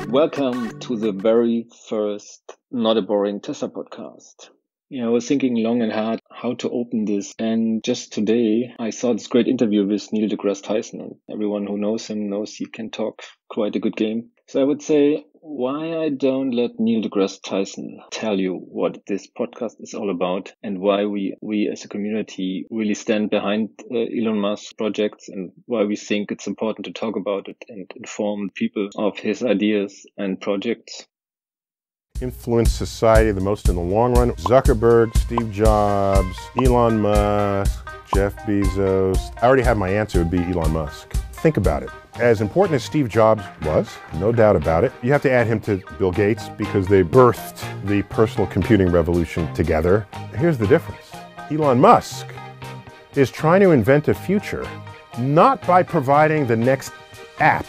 Welcome to the very first Not a Boring Tesla podcast. I was thinking long and hard how to open this, and just today I saw this great interview with Neil deGrasse Tyson, and everyone who knows him knows he can talk quite a good game. So I would say, why I don't let Neil deGrasse Tyson tell you what this podcast is all about and why we as a community really stand behind Elon Musk's projects and why we think it's important to talk about it and inform people of his ideas and projects. Influence society the most in the long run. Zuckerberg, Steve Jobs, Elon Musk, Jeff Bezos. I already have my answer, it would be Elon Musk. Think about it. As important as Steve Jobs was, no doubt about it, you have to add him to Bill Gates because they birthed the personal computing revolution together. Here's the difference. Elon Musk is trying to invent a future, not by providing the next app.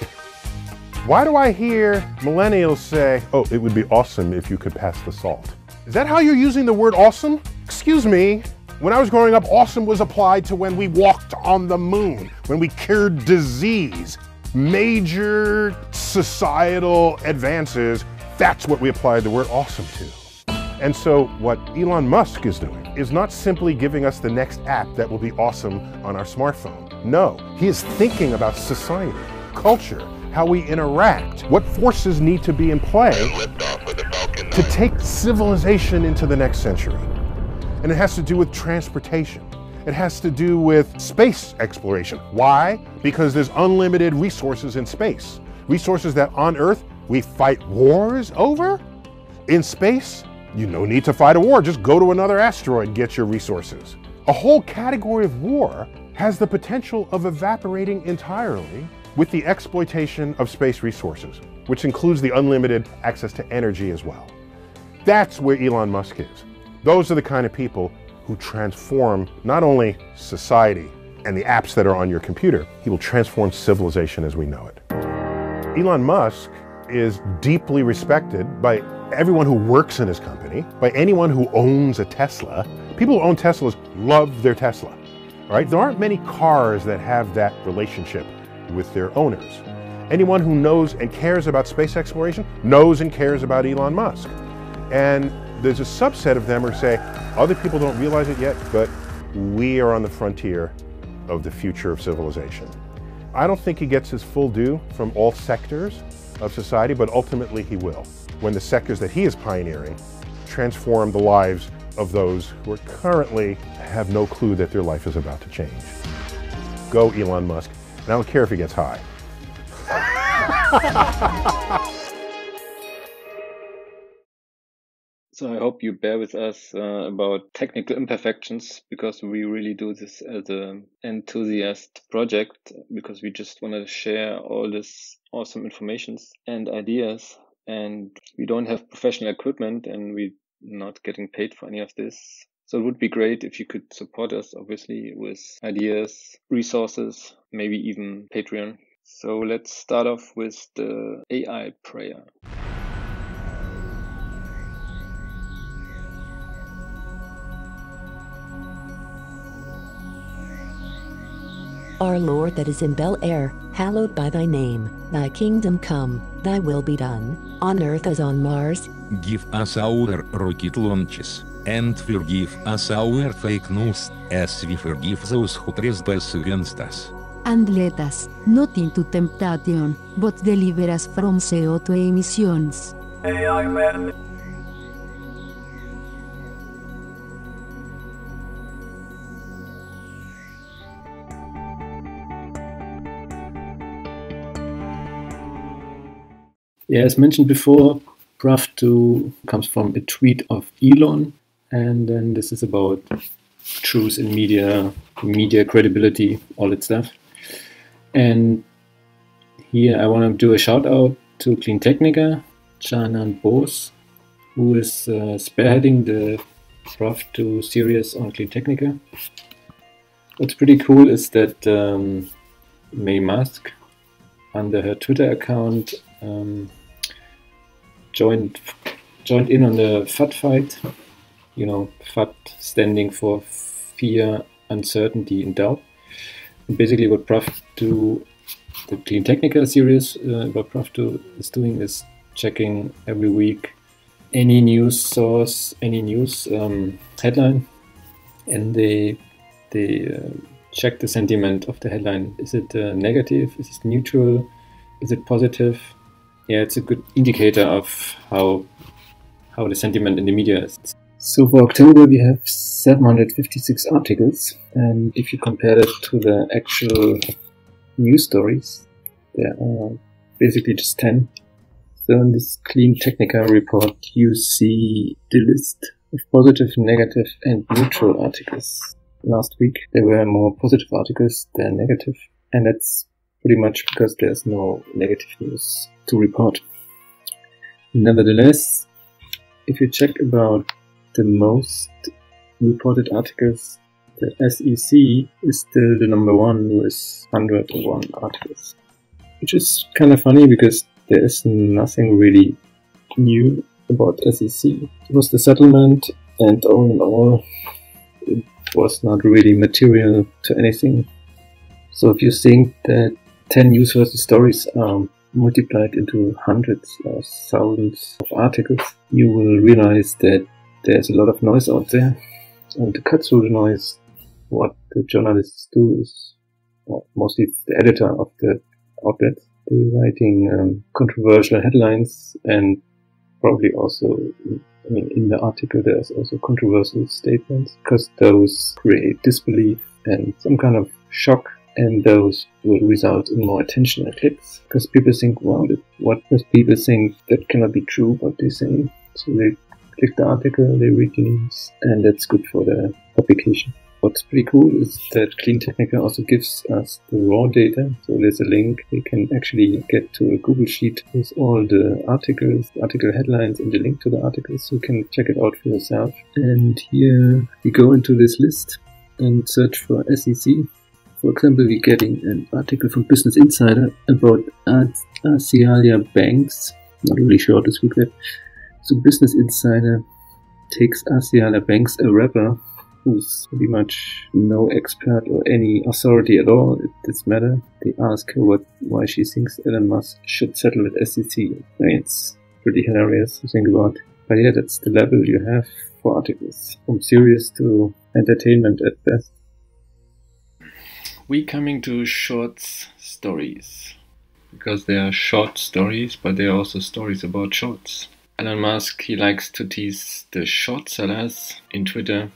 Why do I hear millennials say, oh, it would be awesome if you could pass the salt? Is that how you're using the word awesome? Excuse me, when I was growing up, awesome was applied to when we walked on the moon, when we cured disease, major societal advances, that's what we applied the word awesome to. And so what Elon Musk is doing is not simply giving us the next app that will be awesome on our smartphone. No, he is thinking about society, culture, how we interact, what forces need to be in play to take civilization into the next century. And it has to do with transportation. It has to do with space exploration. Why? Because there's unlimited resources in space. Resources that on Earth we fight wars over. In space, you no need to fight a war. Just go to another asteroid and get your resources. A whole category of war has the potential of evaporating entirely with the exploitation of space resources, which includes the unlimited access to energy as well. That's where Elon Musk is. Those are the kind of people who transform not only society and the apps that are on your computer, he will transform civilization as we know it. Elon Musk is deeply respected by everyone who works in his company, by anyone who owns a Tesla. People who own Teslas love their Tesla, right? There aren't many cars that have that relationship with their owners. Anyone who knows and cares about space exploration knows and cares about Elon Musk. And there's a subset of them who say, other people don't realize it yet, but we are on the frontier of the future of civilization. I don't think he gets his full due from all sectors of society, but ultimately he will, when the sectors that he is pioneering transform the lives of those who are currently have no clue that their life is about to change. Go Elon Musk. And I don't care if he gets high. So I hope you bear with us about technical imperfections, because we really do this as an enthusiast project, because we just want to share all this awesome information and ideas, and we don't have professional equipment and we're not getting paid for any of this. So it would be great if you could support us, obviously, with ideas, resources, maybe even Patreon. So let's start off with the AI prayer. Our Lord that is in Bel Air, hallowed by thy name. Thy kingdom come, thy will be done, on earth as on Mars. Give us our rocket launches, and forgive us our fake news, as we forgive those who trespass against us. And let us not into temptation, but deliver us from CO2 emissions. Yeah, as mentioned before, Pravduh comes from a tweet of Elon, and then this is about truth in media credibility, all that stuff. And here I want to do a shout out to Clean Technica, Janan Bose, who is spearheading the Pravduh series on Clean Technica. What's pretty cool is that May Musk, under her Twitter account, joined in on the FUD fight. You know, FUD standing for fear, uncertainty, and doubt. Basically what Pravduh, the Clean Technica series, what Pravduh is doing is checking every week any news source, any news headline, and they check the sentiment of the headline. Is it negative? Is it neutral? Is it positive? Yeah, it's a good indicator of how the sentiment in the media is. So for October we have 756 articles, and if you compare it to the actual news stories, there are basically just 10. So in this Clean Technica report you see the list of positive, negative and neutral articles. Last week there were more positive articles than negative, and that's pretty much because there's no negative news to report. Nevertheless, if you check about the most reported articles, the SEC is still the number one with 101 articles. Which is kind of funny because there is nothing really new about SEC. It was the settlement, and all in all, it was not really material to anything. So if you think that 10 newsworthy stories are multiplied into hundreds or thousands of articles, you will realize that there's a lot of noise out there. And to cut through the noise, what the journalists do is, well, mostly it's the editor of the outlet. They're writing controversial headlines, and probably also, I mean, in the article there's also controversial statements, because those create disbelief and some kind of shock, and those will result in more attention and clicks, because people think, well, what does people think? That cannot be true what they say. So they click the article, they read the news, and that's good for the publication. What's pretty cool is that Clean Technica also gives us the raw data. So there's a link. You can actually get to a Google Sheet with all the articles, article headlines, and the link to the articles. So you can check it out for yourself. And here we go into this list and search for SEC. For example, we're getting an article from Business Insider about Asialia Banks. Not really sure how to speak that. So Business Insider takes Asialia Banks, a rapper who's pretty much no expert or any authority at all in this matter. They ask her why she thinks Elon Musk should settle with SEC. I mean, it's pretty hilarious to think about. But yeah, that's the level you have for articles, from serious to entertainment at best. We coming to shorts stories, because they are short stories, but they are also stories about shorts. Elon Musk, he likes to tease the short sellers in Twitter.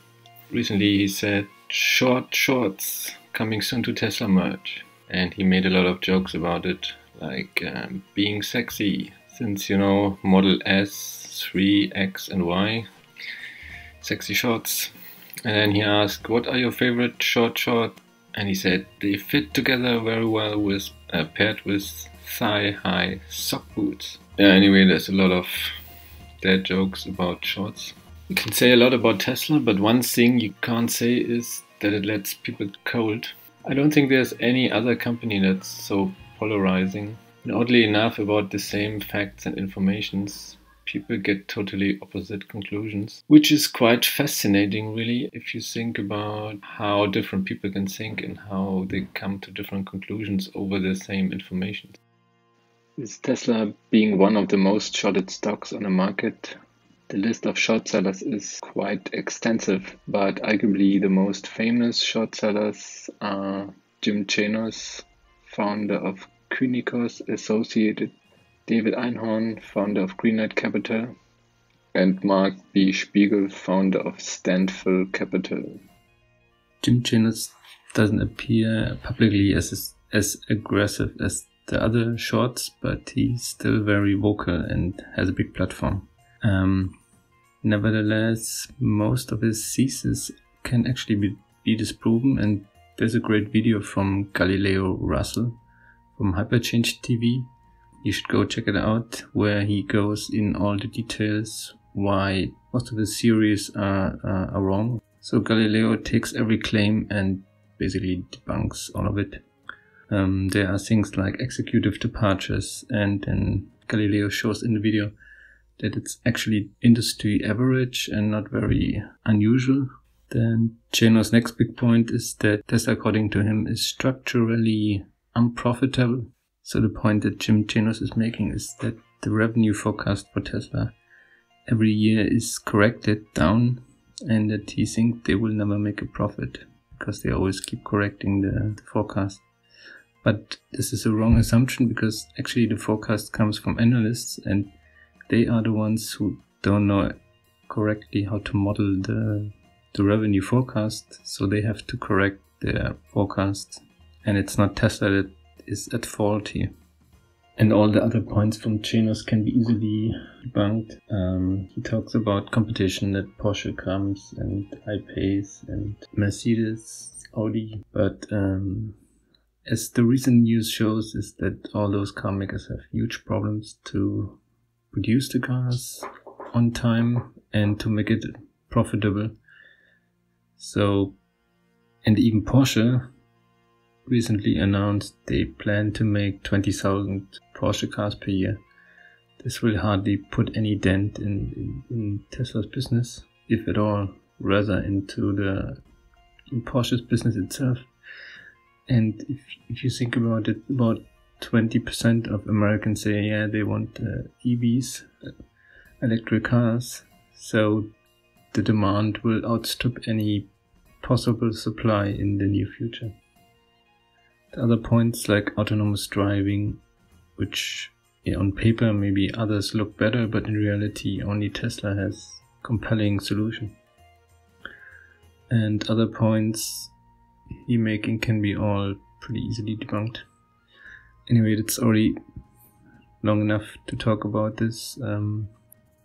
Recently he said, short shorts coming soon to Tesla merch, and he made a lot of jokes about it, like being sexy, since, you know, Model S, 3, X and Y, sexy shorts. And then he asked, what are your favorite short? And he said they fit together very well with paired with thigh-high sock boots. Yeah, anyway, there's a lot of dad jokes about shorts. You can say a lot about Tesla, but one thing you can't say is that it lets people cold. I don't think there's any other company that's so polarizing. And oddly enough, about the same facts and informations, people get totally opposite conclusions, which is quite fascinating, really, if you think about how different people can think and how they come to different conclusions over the same information. With Tesla being one of the most shorted stocks on the market, the list of short sellers is quite extensive, but arguably the most famous short sellers are Jim Chanos, founder of Kynikos Associated, David Einhorn, founder of Greenlight Capital, and Mark B. Spiegel, founder of Standful Capital. Jim Chanos doesn't appear publicly as aggressive as the other shorts, but he's still very vocal and has a big platform. Nevertheless, most of his theses can actually be disproven, and there's a great video from Galileo Russell from Hyperchange TV. You should go check it out, where he goes in all the details why most of his theories are wrong. So Galileo takes every claim and basically debunks all of it. There are things like executive departures, and then Galileo shows in the video that it's actually industry average and not very unusual. Then Janos' next big point is that Tesla, according to him, is structurally unprofitable. So the point that Janos is making is that the revenue forecast for Tesla every year is corrected down, and that he thinks they will never make a profit because they always keep correcting the forecast. But this is a wrong assumption, because actually the forecast comes from analysts, and they are the ones who don't know correctly how to model the revenue forecast, so they have to correct their forecast, and it's not Tesla that is at fault here. And all the other points from Janos can be easily debunked. He talks about competition, that Porsche comes and iPace and Mercedes, Audi, but as the recent news shows, is that all those car makers have huge problems to produce the cars on time and to make it profitable. So, and even Porsche recently announced they plan to make 20,000 Porsche cars per year. This will hardly put any dent in Tesla's business, if at all, rather in Porsche's business itself. And if you think about it, about 20% of Americans say, yeah, they want EVs, electric cars. So the demand will outstrip any possible supply in the near future. The other points like autonomous driving, which on paper maybe others look better, but in reality only Tesla has compelling solution. And other points he making can be all pretty easily debunked. Anyway, it's already long enough to talk about this.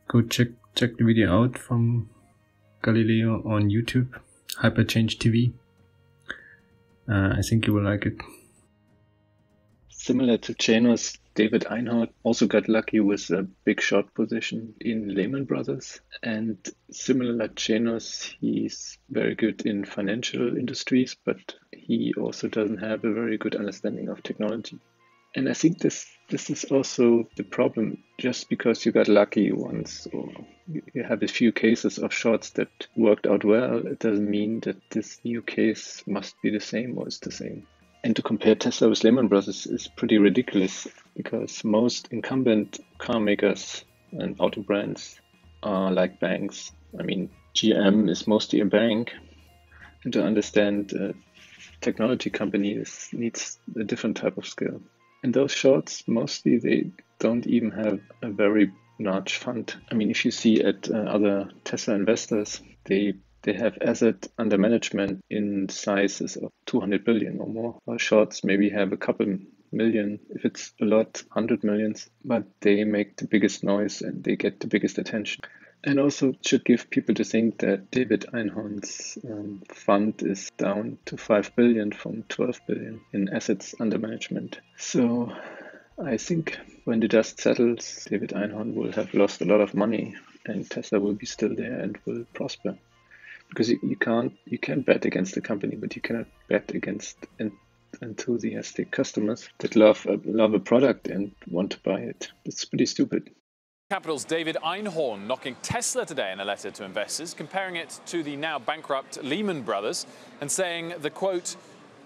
Go check the video out from Galileo on YouTube, Hyperchange TV. I think you will like it. Similar to Janos, David Einhorn also got lucky with a big short position in Lehman Brothers. And similar like Janos, he's very good in financial industries, but he also doesn't have a very good understanding of technology. And I think this is also the problem. Just because you got lucky once, or you have a few cases of shorts that worked out well, it doesn't mean that this new case must be the same or is the same. And to compare Tesla with Lehman Brothers is pretty ridiculous, because most incumbent car makers and auto brands are like banks. I mean, GM is mostly a bank, and to understand technology companies needs a different type of skill. And those shorts, mostly they don't even have a very large fund. I mean, if you see at other Tesla investors, they have asset under management in sizes of 200 billion or more. While shorts maybe have a couple million, if it's a lot, 100 millions, but they make the biggest noise and they get the biggest attention. And also it should give people to think that David Einhorn's fund is down to 5 billion from 12 billion in assets under management. So I think when the dust settles, David Einhorn will have lost a lot of money and Tesla will be still there and will prosper. Because you can't bet against the company, but you cannot bet against enthusiastic customers that love a product and want to buy it. It's pretty stupid. Capital's David Einhorn knocking Tesla today in a letter to investors, comparing it to the now bankrupt Lehman Brothers and saying the, quote,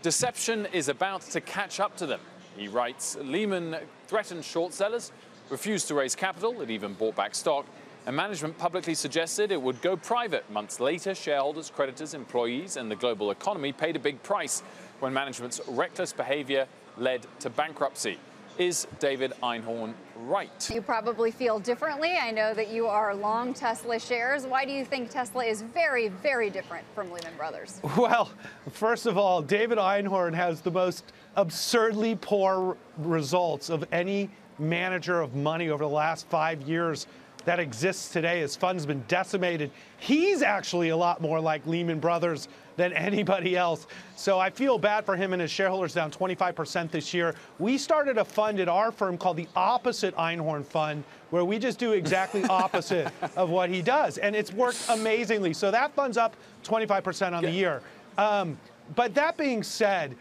deception is about to catch up to them. He writes, Lehman threatened short sellers, refused to raise capital, it even bought back stock, and management publicly suggested it would go private. Months later, shareholders, creditors, employees, and the global economy paid a big price when management's reckless behavior led to bankruptcy. Is David Einhorn right? You probably feel differently. I know that you are long Tesla shares. Why do you think Tesla is very, very different from Lehman Brothers? Well, first of all, David Einhorn has the most absurdly poor results of any manager of money over the last 5 years that exists today. His fund's been decimated. He's actually a lot more like Lehman Brothers than anybody else. So I feel bad for him and his shareholders, down 25% this year. We started a fund at our firm called the Opposite Einhorn Fund, where we just do exactly opposite of what he does. And it's worked amazingly. So that fund's up 25% on the year. But that being said,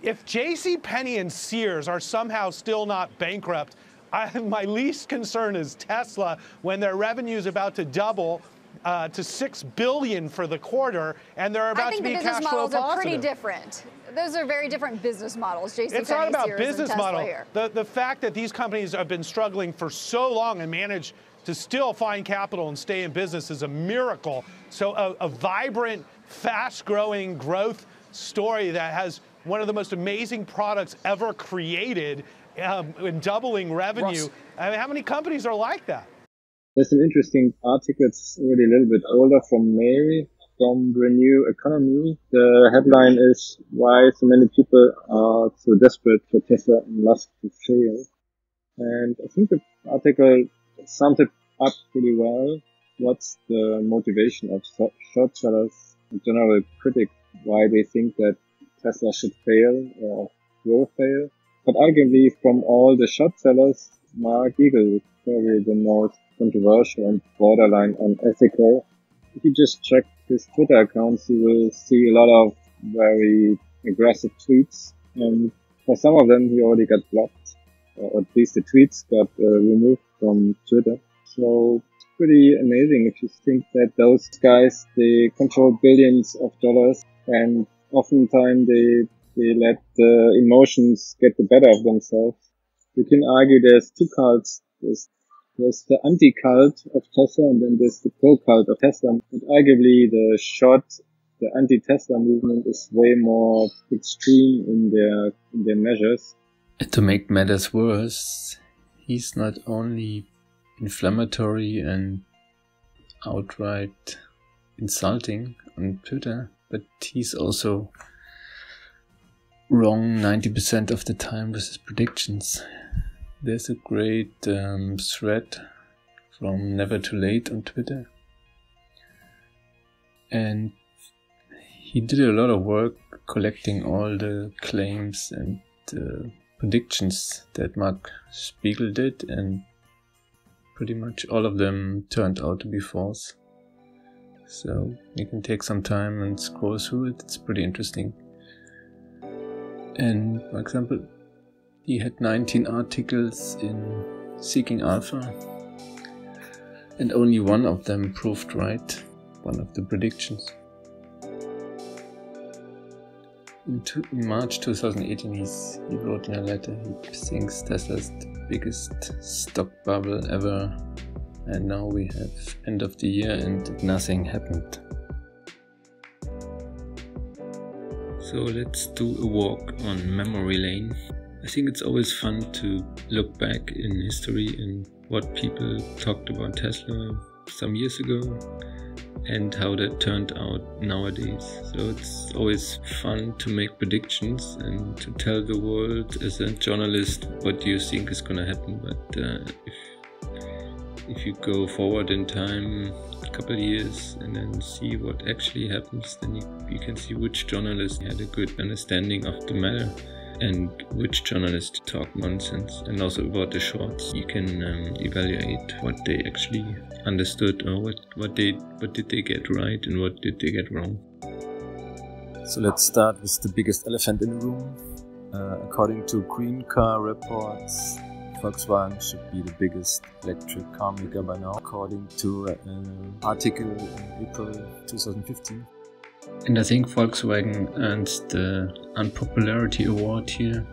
if JCPenney and Sears are somehow still not bankrupt, my least concern is Tesla when their revenue is about to double. to $6 billion for the quarter, and they're about to be cash flow positive. I think the business models are pretty different. Those are very different business models. It's not about business model. The fact that these companies have been struggling for so long and managed to still find capital and stay in business is a miracle. So a vibrant, fast-growing growth story that has one of the most amazing products ever created in doubling revenue. Ross. I mean, how many companies are like that? There's an interesting article, it's already a little bit older, from May, from Renew Economy. The headline is why so many people are so desperate for Tesla and Musk to fail. And I think the article summed it up pretty well. What's the motivation of short sellers, in general critics, why they think that Tesla should fail or will fail. But arguably from all the short sellers, Mark Eagle is probably the most controversial and borderline unethical. If you just check his Twitter accounts, you will see a lot of very aggressive tweets. And for some of them, he already got blocked, or at least the tweets got removed from Twitter. So it's pretty amazing if you think that those guys, they control billions of dollars, and oftentimes they let the emotions get the better of themselves. You can argue there's two cults. There's the anti-cult of Tesla, and then there's the pro-cult of Tesla. And arguably the anti-Tesla movement is way more extreme in their measures. And to make matters worse, he's not only inflammatory and outright insulting on Twitter, but he's also wrong 90% of the time with his predictions. There's a great thread from Never Too Late on Twitter, and he did a lot of work collecting all the claims and predictions that Mark Spiegel did, and pretty much all of them turned out to be false. So you can take some time and scroll through it, it's pretty interesting. And for example, he had 19 articles in Seeking Alpha, and only one of them proved right, one of the predictions. In March 2018, he wrote in a letter he thinks Tesla's the biggest stock bubble ever, and now we have end of the year and nothing happened. So let's do a walk on memory lane. I think it's always fun to look back in history and what people talked about Tesla some years ago and how that turned out nowadays. So it's always fun to make predictions and to tell the world as a journalist what do you think is gonna happen. But if you go forward in time a couple of years and then see what actually happens, then you can see which journalist had a good understanding of the matter and which journalists talk nonsense. And also about the shorts, you can evaluate what they actually understood, or what did they get right and what did they get wrong. So let's start with the biggest elephant in the room. According to Green Car Reports, Volkswagen should be the biggest electric car maker by now, according to an article in April 2015. And I think Volkswagen earns the unpopularity award here,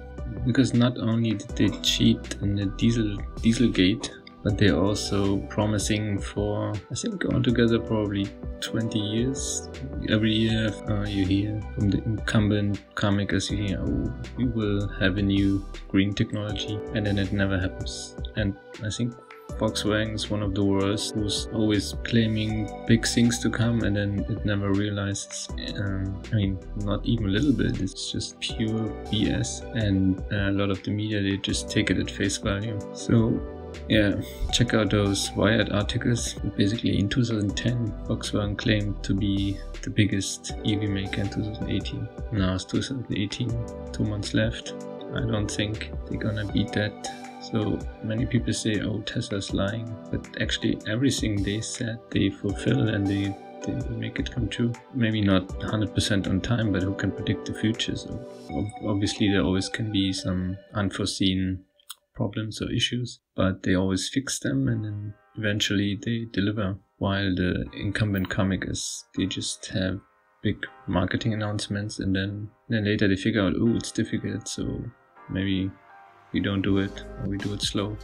because not only did they cheat in the Dieselgate, but they're also promising for, I think altogether probably 20 years. Every year you hear from the incumbent car makers, you hear, oh, we will have a new green technology, and then it never happens. And I think Volkswagen is one of the worst, who's always claiming big things to come and then it never realizes. I mean, not even a little bit, it's just pure BS, and a lot of the media, they just take it at face value. So yeah, check out those Wired articles. Basically in 2010, Volkswagen claimed to be the biggest EV maker in 2018. Now it's 2018, 2 months left. I don't think they're gonna beat that. So many people say, oh, Tesla's lying, but actually everything they said they fulfill and they make it come true. Maybe not 100% on time, but who can predict the future? So obviously there always can be some unforeseen problems or issues, but they always fix them and then eventually they deliver. while the incumbent comic is they just have big marketing announcements, and then later they figure out, oh, it's difficult, so maybe we don't do it, or we do it slow,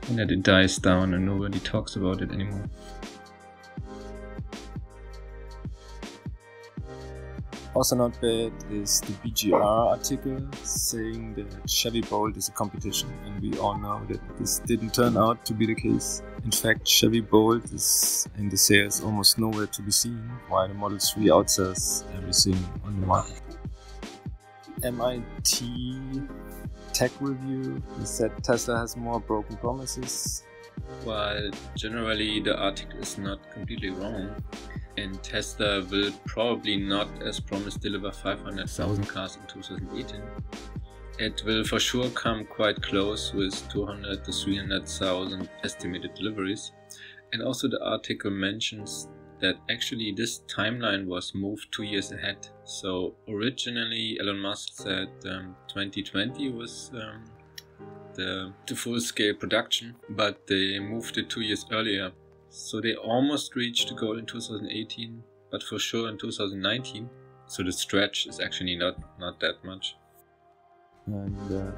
and then it dies down and nobody talks about it anymore. Also not bad is the BGR article saying that Chevy Bolt is a competition, and we all know that this didn't turn out to be the case. In fact, Chevy Bolt is in the sales almost nowhere to be seen, while the Model 3 outsells everything on the market. MIT Tech Review said Tesla has more broken promises. While generally the article is not completely wrong, and Tesla will probably not, as promised, deliver 500,000 cars in 2018. It will for sure come quite close with 200 to 300,000 estimated deliveries. And also the article mentions that actually this timeline was moved 2 years ahead. So originally Elon Musk said 2020 was the full-scale production, but they moved it 2 years earlier. So they almost reached the goal in 2018, but for sure in 2019. So the stretch is actually not that much. And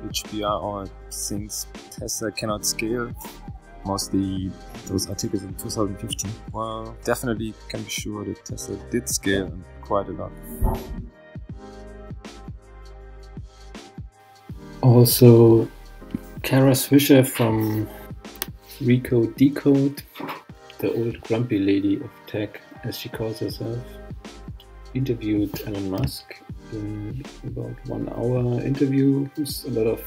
HBR all thinks Tesla cannot scale. Mostly those articles in 2015. Well, definitely can be sure that Tesla did scale and quite a lot. Also, Kara Swisher from Recode Decode, the old grumpy lady of tech, as she calls herself, interviewed Elon Musk in about 1 hour interview with a lot of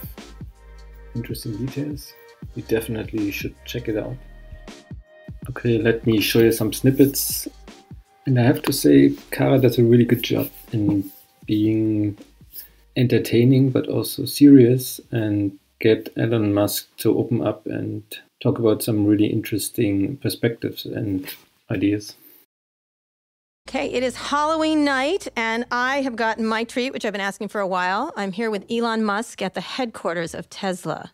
interesting details. You definitely should check it out. Okay, let me show you some snippets. And I have to say, Kara does a really good job in being entertaining but also serious, and get Elon Musk to open up and talk about some really interesting perspectives and ideas. Okay, it is Halloween night, and I have gotten my treat, which I've been asking for a while. I'm here with Elon Musk at the headquarters of Tesla.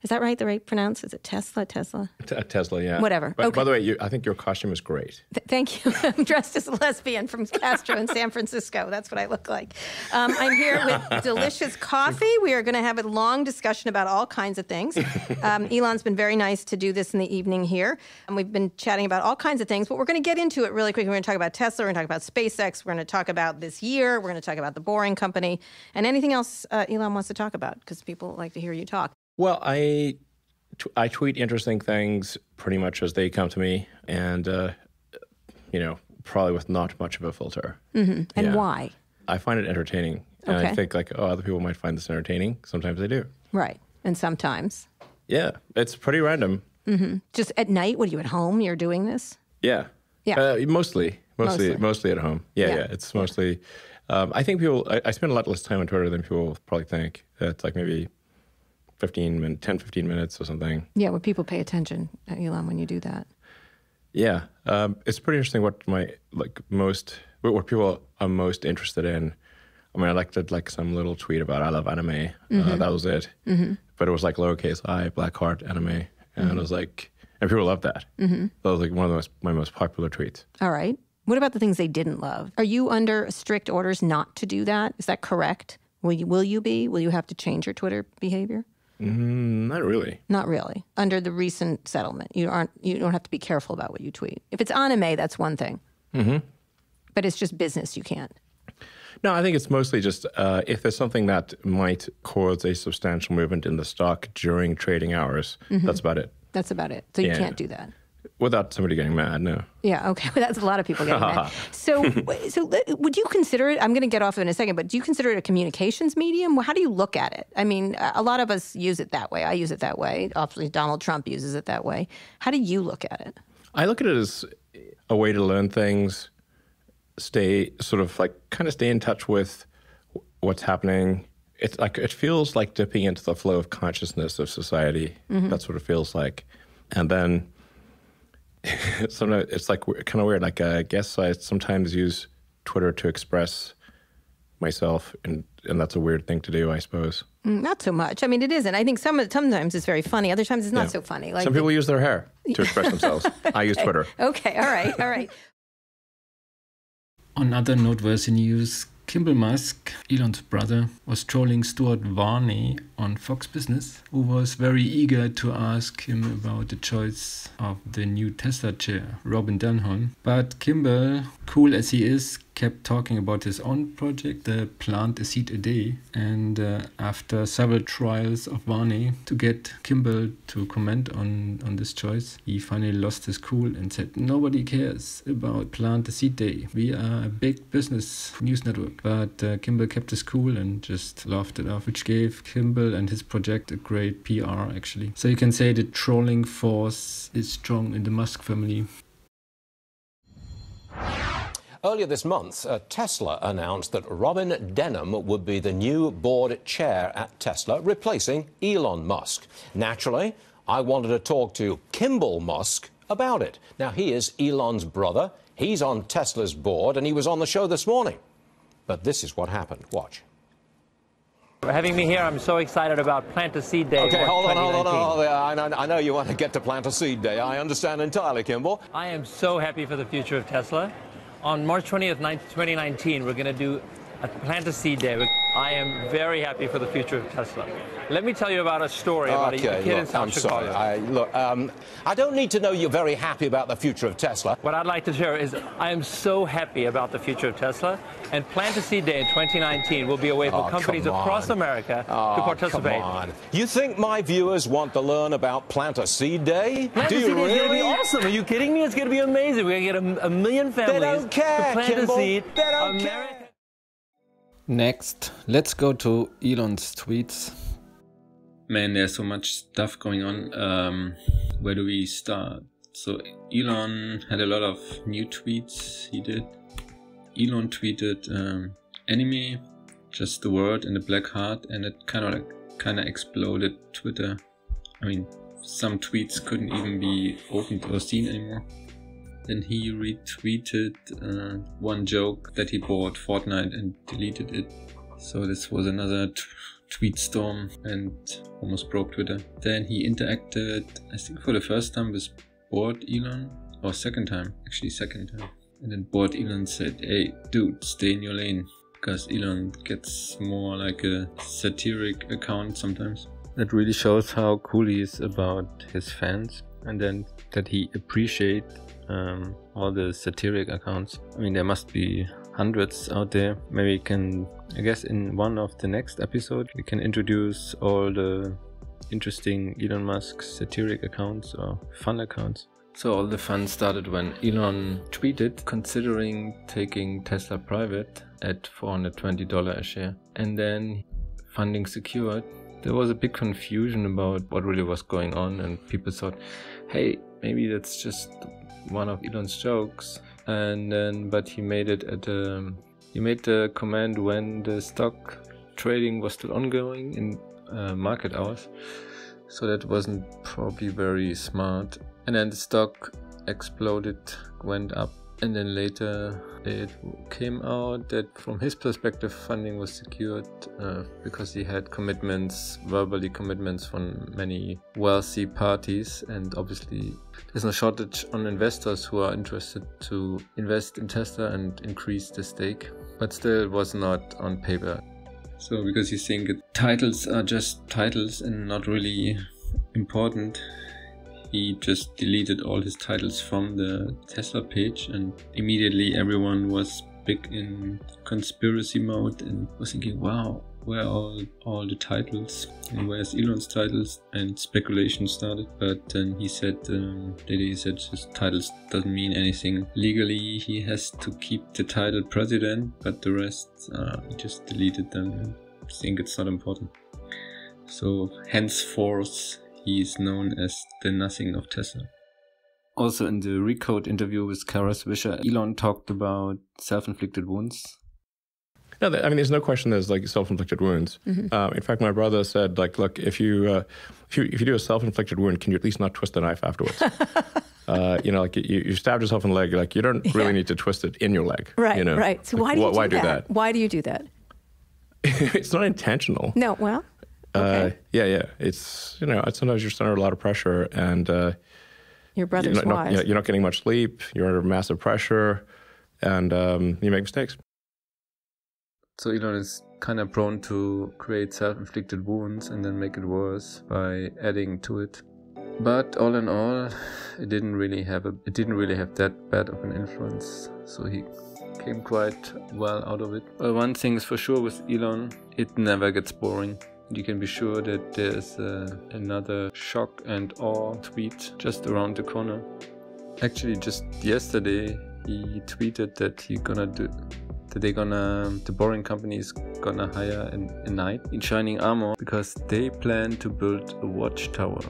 Is that right? The right pronounce? Is it Tesla? Tesla, yeah. Whatever. But, okay. By the way, I think your costume is great. Thank you. I'm dressed as a lesbian from Castro in San Francisco. That's what I look like. I'm here with delicious coffee. We are going to have a long discussion about all kinds of things. Elon's been very nice to do this in the evening here. And we've been chatting about all kinds of things, but we're going to get into it really quick. We're going to talk about Tesla. We're going to talk about SpaceX. We're going to talk about this year. We're going to talk about the Boring Company. And anything else Elon wants to talk about, because people like to hear you talk. Well, I tweet interesting things pretty much as they come to me, and, probably with not much of a filter. Mm-hmm. And why? I find it entertaining. And Okay. I think, other people might find this entertaining. Sometimes they do. Right. And sometimes. Yeah, it's pretty random. Mm-hmm. Just at night, when you're at home, you're doing this? Yeah. Yeah. Mostly at home. Yeah. It's mostly, I think people, I spend a lot less time on Twitter than people probably think. It's like maybe 10, 15 minutes or something. Yeah, when people pay attention, Elon, when you do that. Yeah. It's pretty interesting what what people are most interested in. I mean, I liked some little tweet about I love anime. Mm-hmm. That was it. Mm-hmm. But it was like lowercase I, black heart anime. And it was like, and people loved that. Mm-hmm. That was like one of my most popular tweets. All right. What about the things they didn't love? Are you under strict orders not to do that? Is that correct? Will you be? Will you have to change your Twitter behavior? Not really. Not really. Under the recent settlement, you don't have to be careful about what you tweet. If it's anime, that's one thing. Mm-hmm. But it's just business. You can't. No, I think it's mostly just if there's something that might cause a substantial movement in the stock during trading hours, Mm-hmm. that's about it. That's about it. So you can't do that. Without somebody getting mad, no. Yeah, okay. That's a lot of people getting mad. So would you consider it, I'm going to get off of it in a second, but do you consider it a communications medium? How do you look at it? I mean, a lot of us use it that way. I use it that way. Obviously, Donald Trump uses it that way. How do you look at it? I look at it as a way to learn things, stay in touch with what's happening. It's like, it feels like dipping into the flow of consciousness of society. Mm-hmm. That's what it feels like. And then sometimes it's like kind of weird. Like I guess I sometimes use Twitter to express myself, and that's a weird thing to do, I suppose. Not so much. I mean, it isn't. I think sometimes it's very funny. Other times it's not so funny. Like some people use their hair to express themselves. I use Twitter. Okay, all right. On other noteworthy news, Kimball Musk, Elon's brother, was trolling Stuart Varney on Fox Business, who was very eager to ask him about the choice of the new Tesla chair, Robin Dunham. But Kimball, cool as he is, kept talking about his own project, the Plant a Seed a Day. And after several trials of Varney to get Kimball to comment on this choice, he finally lost his cool and said, nobody cares about Plant a Seed Day. We are a big business news network. But Kimball kept his cool and just laughed it off, which gave Kimball and his project a great PR, actually. So you can say the trolling force is strong in the Musk family. Earlier this month, Tesla announced that Robin Denham would be the new board chair at Tesla, replacing Elon Musk. Naturally, I wanted to talk to Kimball Musk about it. Now, he is Elon's brother. He's on Tesla's board, and he was on the show this morning. But this is what happened. Watch. For having me here, I'm so excited about Plant a Seed Day. Okay, hold on. I know you want to get to Plant a Seed Day. I understand entirely, Kimball. I am so happy for the future of Tesla. On March 20th, 2019, we're going to do a Plant a Seed Day. I am very happy for the future of Tesla. Let me tell you about a story about a kid in South Chicago. I don't need to know you're very happy about the future of Tesla. What I'd like to share is I am so happy about the future of Tesla, and Plant a Seed Day in 2019 will be a way for companies across America to participate. Come on. You think my viewers want to learn about Plant a Seed Day? Plant a Seed Day is going to be awesome. Are you kidding me? It's going to be amazing. We're going to get a million families to plant a seed. They don't care. Next, let's go to Elon's tweets. Man, there's so much stuff going on. Where do we start? So Elon had a lot of new tweets he did. Elon tweeted anime, just the word and a black heart, and it kind of exploded Twitter. I mean, some tweets couldn't even be opened or seen anymore. Then he retweeted one joke that he bought Fortnite and deleted it. So this was another tweet storm and almost broke Twitter. Then he interacted, I think for the first time, with Bored Elon, or second time. And then Bored Elon said, hey dude, stay in your lane, because Elon gets more like a satiric account sometimes. That really shows how cool he is about his fans, and then that he appreciates all the satiric accounts. I mean, there must be hundreds out there. Maybe we can, I guess in one of the next episodes, we can introduce all the interesting Elon Musk satiric accounts or fun accounts. So all the fun started when Elon tweeted considering taking Tesla private at $420 a share. And then funding secured. There was a big confusion about what really was going on, and people thought, hey, maybe that's just one of Elon's jokes. And then, but he made it at he made the comment when the stock trading was still ongoing in market hours, so that wasn't probably very smart. And then the stock exploded, went up, and then later it came out that from his perspective funding was secured because he had commitments, verbally commitments from many wealthy parties, and obviously there's no shortage on investors who are interested to invest in Tesla and increase the stake, but still it was not on paper. So because you think titles are just titles and not really important, he just deleted all his titles from the Tesla page, and immediately everyone was big in conspiracy mode and was thinking, wow, where are all the titles and where's Elon's titles? And speculation started. But then he said his titles doesn't mean anything. Legally he has to keep the title president, but the rest he just deleted them and think it's not important. So henceforth he is known as the nothing of Tesla. Also in the Recode interview with Curious Valentin, Elon talked about self-inflicted wounds. No, I mean, there's no question there's like self-inflicted wounds. Mm-hmm. In fact, my brother said, like, look, if you do a self-inflicted wound, can you at least not twist the knife afterwards? Like you stabbed yourself in the leg, like you don't really need to twist it in your leg. Right, you know? right. So like, why do you do that? Why do you do that? It's not intentional. No, well, okay. Yeah. It's, sometimes you're under a lot of pressure and your brother's wise. You're not getting much sleep. You're under massive pressure and you make mistakes. So Elon is kind of prone to create self-inflicted wounds and then make it worse by adding to it. But all in all, it didn't really have that bad of an influence. So he came quite well out of it. One thing is for sure with Elon, it never gets boring. You can be sure that there's another shock and awe tweet just around the corner. Actually, just yesterday, he tweeted that the Boring Company is gonna hire a knight in shining armor because they plan to build a watchtower,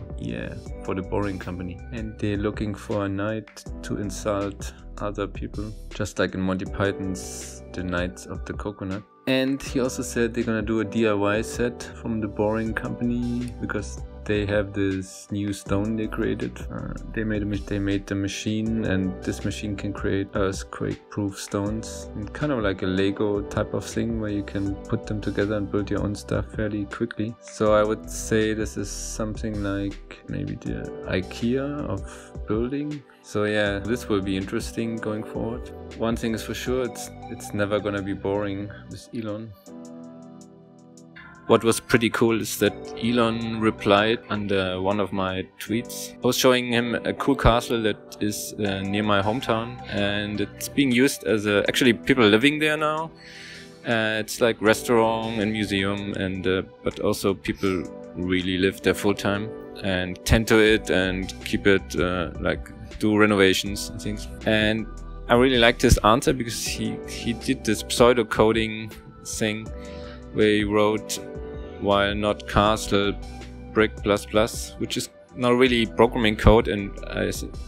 for the Boring Company. And they're looking for a knight to insult other people, just like in Monty Python's The Knights of the Coconut. And he also said they're gonna do a DIY set from the Boring Company because they have this new stone they created. They made the machine, and this machine can create earthquake-proof stones. And kind of like a Lego type of thing where you can put them together and build your own stuff fairly quickly. So I would say this is something like maybe the IKEA of building. So yeah, this will be interesting going forward. One thing is for sure, it's never gonna be boring with Elon. What was pretty cool is that Elon replied under one of my tweets. I was showing him a cool castle that is near my hometown, and it's being used as actually people are living there now. It's like restaurant and museum, and but also people really live there full time and tend to it and keep it do renovations and things. And I really liked his answer because he did this pseudo coding thing where he wrote while not castle brick ++, which is not really programming code, and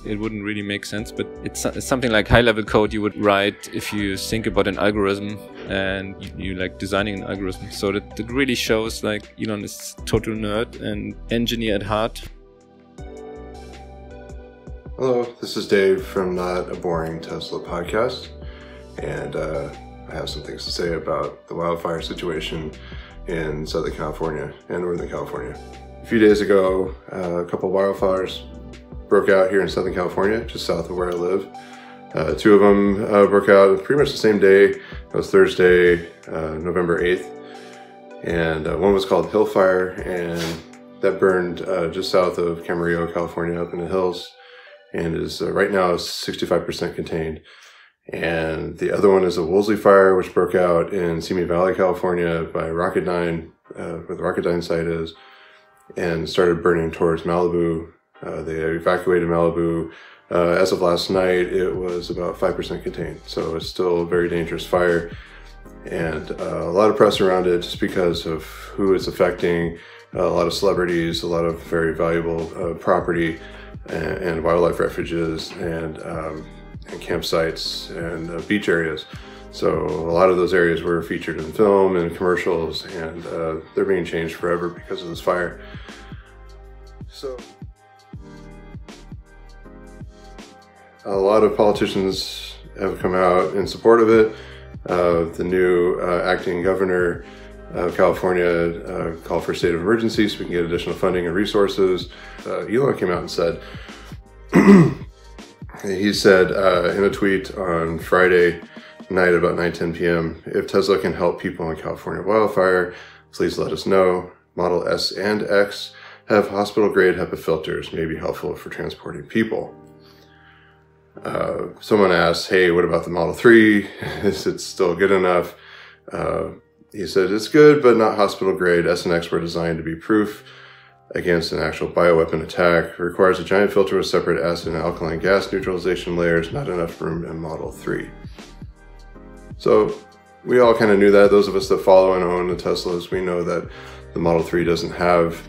it wouldn't really make sense, but it's something like high-level code you would write if you think about an algorithm and you like designing an algorithm. So that really shows like Elon is total nerd and engineer at heart. Hello, this is Dave from Not a Boring Tesla podcast, and I have some things to say about the wildfire situation in Southern California and Northern California. A few days ago, a couple wildfires broke out here in Southern California, just south of where I live. Two of them broke out pretty much the same day. It was Thursday, November 8th. And one was called Hillfire, and that burned just south of Camarillo, California, up in the hills, and is right now 65% contained. And the other one is a Woolsey fire, which broke out in Simi Valley, California by Rocketdyne, where the Rocketdyne site is, and started burning towards Malibu. They evacuated Malibu. As of last night, it was about 5% contained. So it's still a very dangerous fire. And a lot of press around it just because of who it's affecting. A lot of celebrities, a lot of very valuable property and wildlife refuges and campsites and beach areas. So a lot of those areas were featured in film and commercials, and they're being changed forever because of this fire. So a lot of politicians have come out in support of it. The new acting governor of California called for a state of emergency so we can get additional funding and resources. Elon came out and said, he said in a tweet on Friday night about 9:10 p.m., if Tesla can help people in California wildfire, please let us know. Model S and X have hospital-grade HEPA filters, may be helpful for transporting people. Someone asked, hey, what about the Model 3? Is it still good enough? He said, it's good, but not hospital-grade. S and X were designed to be proof against an actual bioweapon attack. It requires a giant filter with separate acid and alkaline gas neutralization layers, not enough room in Model 3. So we all kind of knew that. Those of us that follow and own the Teslas, we know that the Model 3 doesn't have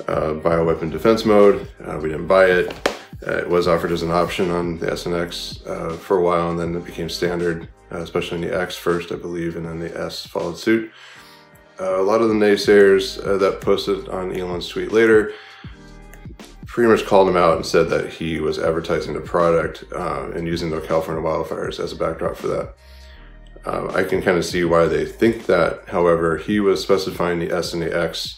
bioweapon defense mode. We didn't buy it. It was offered as an option on the S and X for a while, and then it became standard, especially in the X first, I believe, and then the S followed suit. A lot of the naysayers that posted on Elon's tweet later pretty much called him out and said that he was advertising the product and using the California wildfires as a backdrop for that. I can kind of see why they think that. However, he was specifying the S and the X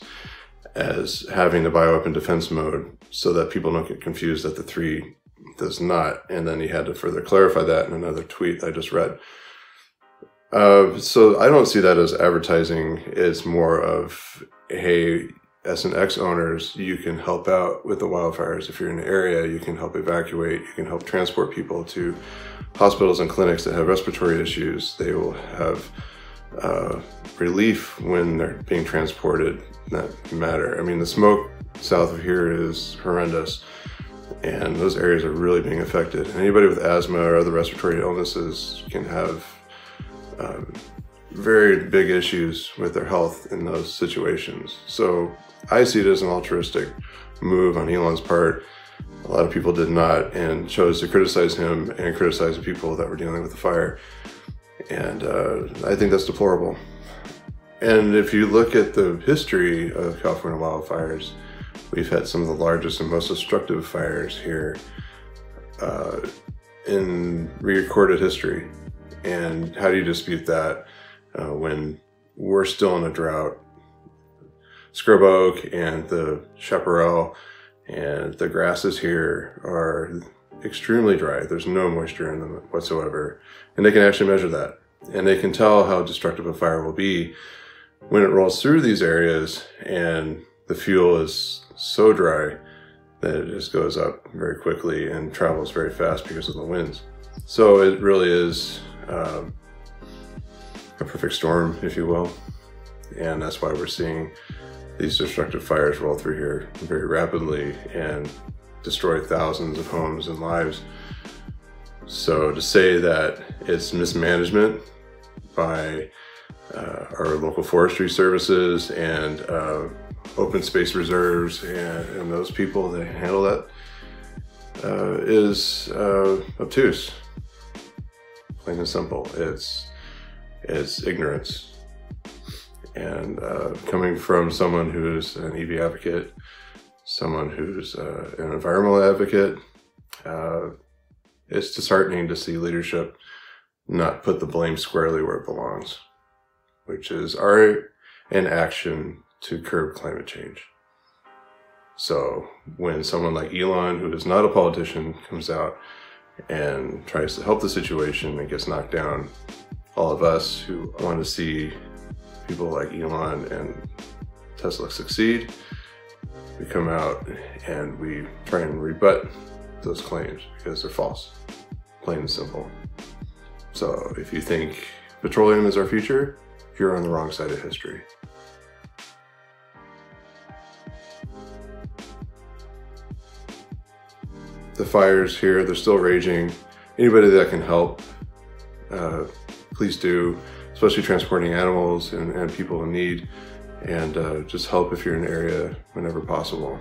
as having the bioweapon defense mode so that people don't get confused that the 3 does not. And then he had to further clarify that in another tweet I just read. So I don't see that as advertising. It's more of, hey, S and X owners, you can help out with the wildfires. If you're in the area, you can help evacuate, you can help transport people to hospitals and clinics that have respiratory issues. They will have relief when they're being transported. That matter. I mean, the smoke south of here is horrendous, and those areas are really being affected. And anybody with asthma or other respiratory illnesses can have very big issues with their health in those situations. So I see it as an altruistic move on Elon's part. A lot of people did not and chose to criticize him and criticize the people that were dealing with the fire. And I think that's deplorable. And if you look at the history of California wildfires, we've had some of the largest and most destructive fires here in recorded history. And how do you dispute that when we're still in a drought? Scrub Oak and the chaparral and the grasses here are extremely dry. There's no moisture in them whatsoever. And they can actually measure that. And they can tell how destructive a fire will be when it rolls through these areas and the fuel is so dry that it just goes up very quickly and travels very fast because of the winds. So it really is a perfect storm, if you will. And that's why we're seeing these destructive fires roll through here very rapidly and destroy thousands of homes and lives. So to say that it's mismanagement by our local forestry services and open space reserves and those people that handle that is obtuse. Plain and simple. It's ignorance. And coming from someone who's an EV advocate, someone who's an environmental advocate, it's disheartening to see leadership not put the blame squarely where it belongs, which is our inaction to curb climate change. So when someone like Elon, who is not a politician, comes out and tries to help the situation and gets knocked down, all of us who want to see people like Elon and Tesla succeed, we come out and we try and rebut those claims because they're false, plain and simple. So if you think petroleum is our future, you're on the wrong side of history. The fires here, they're still raging. Anybody that can help, please do, especially transporting animals and people in need, and just help if you're in the area whenever possible.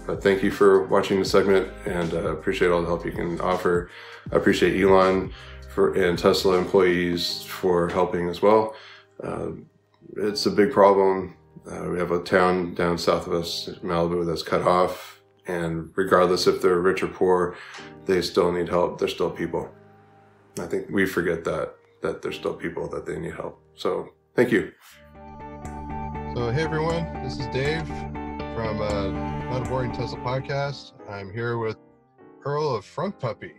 But thank you for watching the segment, and appreciate all the help you can offer. I appreciate Elon and Tesla employees for helping as well. It's a big problem. We have a town down south of us, Malibu, that's cut off, and regardless if they're rich or poor, they still need help. They're still people. I think we forget that there's still people that they need help. So thank you. So hey everyone, this is Dave from Not a Boring Tesla Podcast. I'm here with Earl of FRUNKPUPPY.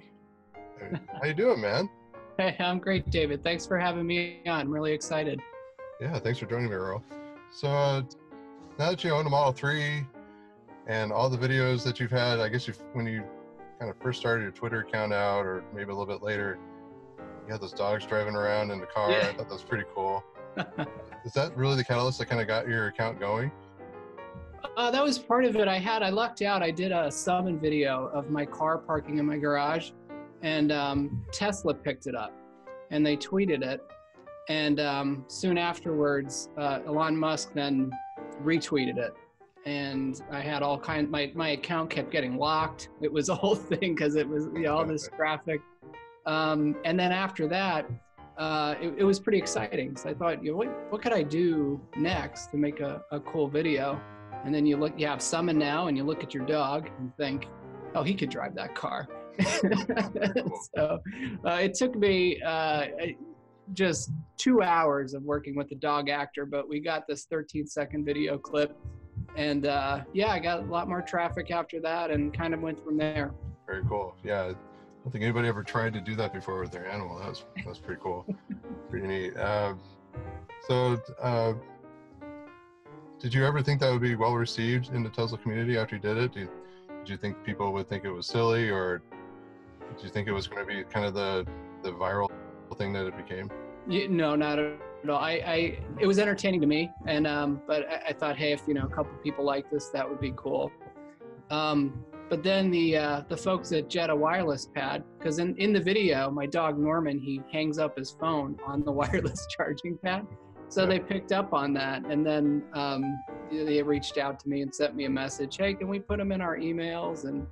How you doing, man? Hey, I'm great, David. Thanks for having me on. I'm really excited. Yeah, thanks for joining me, Earl. So now that you own a Model 3 and all the videos that you've had, I guess when you kind of first started your Twitter account out, or maybe a little bit later, you had those dogs driving around in the car. Yeah. I thought that was pretty cool. Is that really the catalyst that kind of got your account going? That was part of it. I lucked out. I did a summon video of my car parking in my garage, and Tesla picked it up, and they tweeted it. And soon afterwards, Elon Musk then retweeted it. And I had all kinds, my account kept getting locked. It was a whole thing because it was all this traffic. And then after that, it was pretty exciting. So I thought, what could I do next to make a cool video? And then you have Summon now, and you look at your dog and think, oh, he could drive that car. So it took me, just 2 hours of working with the dog actor, but we got this 13-second video clip. And yeah, I got a lot more traffic after that and kind of went from there. Very cool. Yeah, I don't think anybody ever tried to do that before with their animal. That was pretty cool. Pretty neat. Did you ever think that would be well received in the Tesla community after you did it? Did you think people would think it was silly, or did you think it was going to be kind of the viral thing that it became? No, not at all. It was entertaining to me, and but I thought, hey, if a couple people like this, that would be cool. But then the folks at Jetta Wireless Pad, because in the video, my dog Norman, he hangs up his phone on the wireless charging pad. So they picked up on that, and then they reached out to me and sent me a message. Hey, can we put them in our emails? And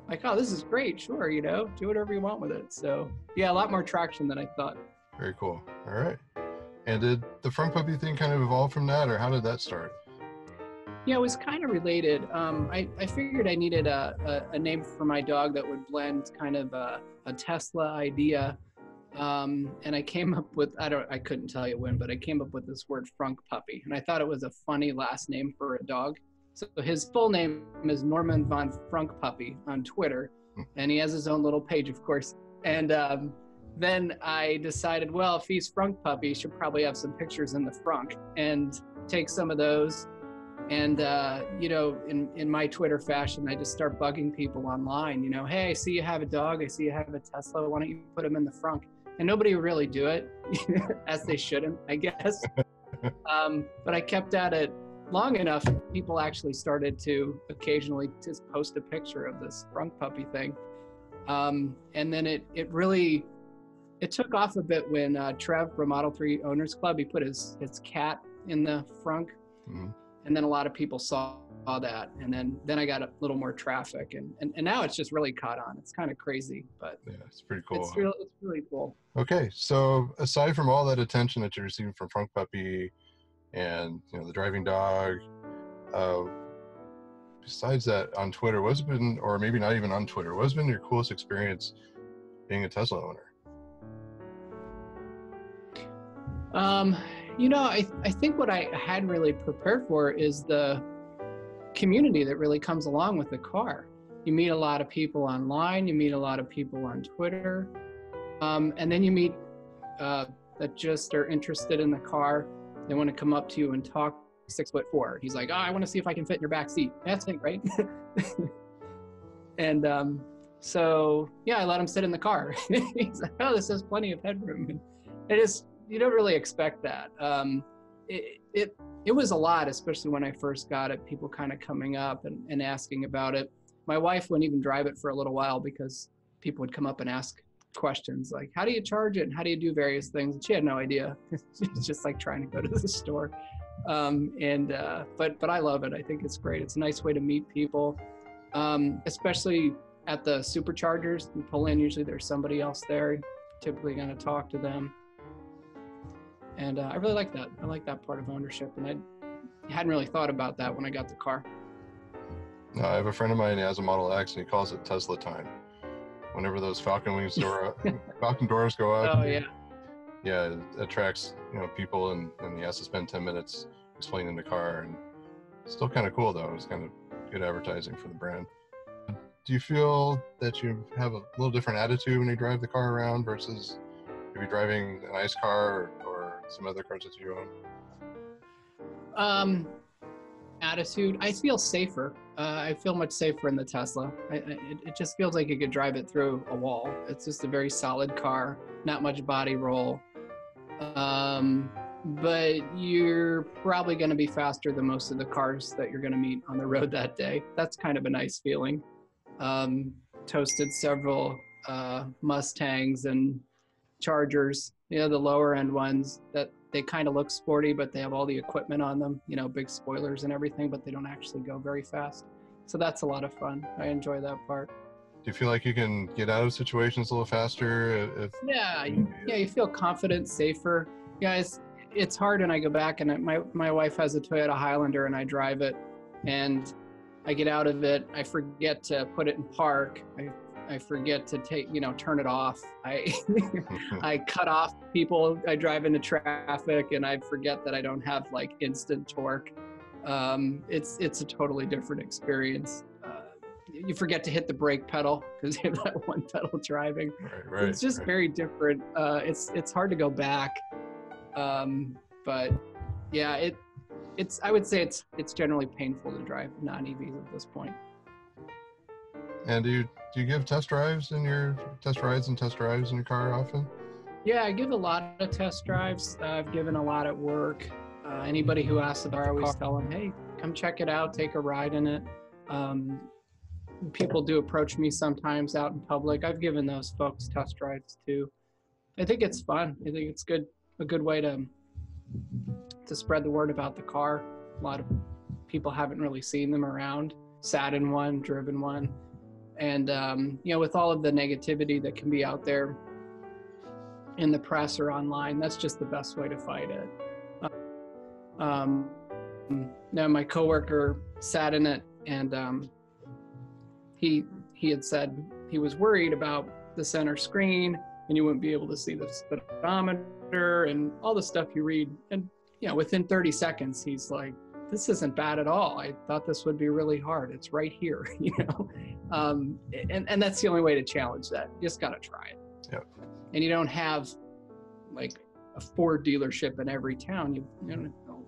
like, oh, this is great. Sure, do whatever you want with it. So yeah, a lot more traction than I thought. Very cool. All right. And did the Frunk Puppy thing kind of evolve from that, or how did that start? Yeah, it was kind of related. I figured I needed a name for my dog that would blend kind of a Tesla idea. And I came up with, I couldn't tell you when, but I came up with this word Funkpuppy, and I thought it was a funny last name for a dog. So his full name is Norman von Funkpuppy on Twitter, and he has his own little page, of course. And then I decided, well, if he's Funkpuppy, he should probably have some pictures in the frunk, and take some of those. And, in my Twitter fashion, I just start bugging people online, hey, I see you have a dog. I see you have a Tesla. Why don't you put him in the frunk? And nobody would really do it, as they shouldn't, I guess. But I kept at it long enough, people actually started to occasionally just post a picture of this Frunk Puppy thing. And then it took off a bit when Trev from Model 3 Owners Club, he put his cat in the frunk. Mm-hmm. And then a lot of people saw that, and then I got a little more traffic, and now it's just really caught on. It's kind of crazy, but yeah, it's pretty cool. It's really cool. Okay, so aside from all that attention that you're receiving from Frunk Puppy and the driving dog, besides that, on Twitter, what's been, or maybe not even on Twitter, what's been your coolest experience being a Tesla owner? I think what I had really prepared for is the community that really comes along with the car. You meet a lot of people online, you meet a lot of people on Twitter, and then you meet that just are interested in the car. They want to come up to you and talk. 6'4". He's like, oh, I want to see if I can fit in your back seat. That's it, right? And so, yeah, I let him sit in the car. He's like, oh, this has plenty of headroom. And it is, you don't really expect that. It was a lot, especially when I first got it, people kind of coming up and asking about it. My wife wouldn't even drive it for a little while because people would come up and ask questions like, how do you charge it? And how do you do various things? And she had no idea. It's just like trying to go to the store. But I love it. I think it's great. It's a nice way to meet people, especially at the superchargers. You pull in, usually there's somebody else there. You're typically going to talk to them. And I really like that. I like that part of ownership. And I hadn't really thought about that when I got the car. No, I have a friend of mine who has a Model X, and he calls it Tesla time. Whenever those Falcon doors go up, oh yeah, yeah, it attracts people, and he has to spend 10 minutes explaining the car, and it's still kind of cool though. It's kind of good advertising for the brand. Do you feel that you have a little different attitude when you drive the car around versus maybe driving a nice car or some other cars that you own? Attitude, I feel safer. I feel much safer in the Tesla. It just feels like you could drive it through a wall. It's just a very solid car, not much body roll. But you're probably going to be faster than most of the cars that you're going to meet on the road that day. That's kind of a nice feeling. Toasted several Mustangs and Chargers, the lower end ones that they kind of look sporty, but they have all the equipment on them, big spoilers and everything, but they don't actually go very fast. So that's a lot of fun. I enjoy that part. Do you feel like you can get out of situations a little faster? Yeah, you feel confident, safer. Yeah, it's hard, and I go back, and my wife has a Toyota Highlander, and I drive it, and I get out of it. I forget to put it in park. I I forget to turn it off. I cut off people. I drive into traffic and I forget that I don't have like instant torque. It's a totally different experience. You forget to hit the brake pedal because you have that one pedal driving. Right, it's just very different. It's hard to go back. But yeah, I would say it's generally painful to drive non-EVs at this point. And do you give test rides in your car often? Yeah, I give a lot of test drives. I've given a lot at work. Anybody who asks about it, I always tell them, hey, come check it out, take a ride in it. People do approach me sometimes out in public. I've given those folks test rides too. I think it's fun. I think it's a good way to spread the word about the car. A lot of people haven't really seen them around, sat in one, driven one. And, with all of the negativity that can be out there in the press or online, that's just the best way to fight it. Now my coworker sat in it and he had said he was worried about the center screen and you wouldn't be able to see the speedometer and all the stuff you read. And, within 30 seconds, he's like, this isn't bad at all. I thought this would be really hard. It's right here, and that's the only way to challenge that. You just got to try it. Yep. And you don't have like a Ford dealership in every town.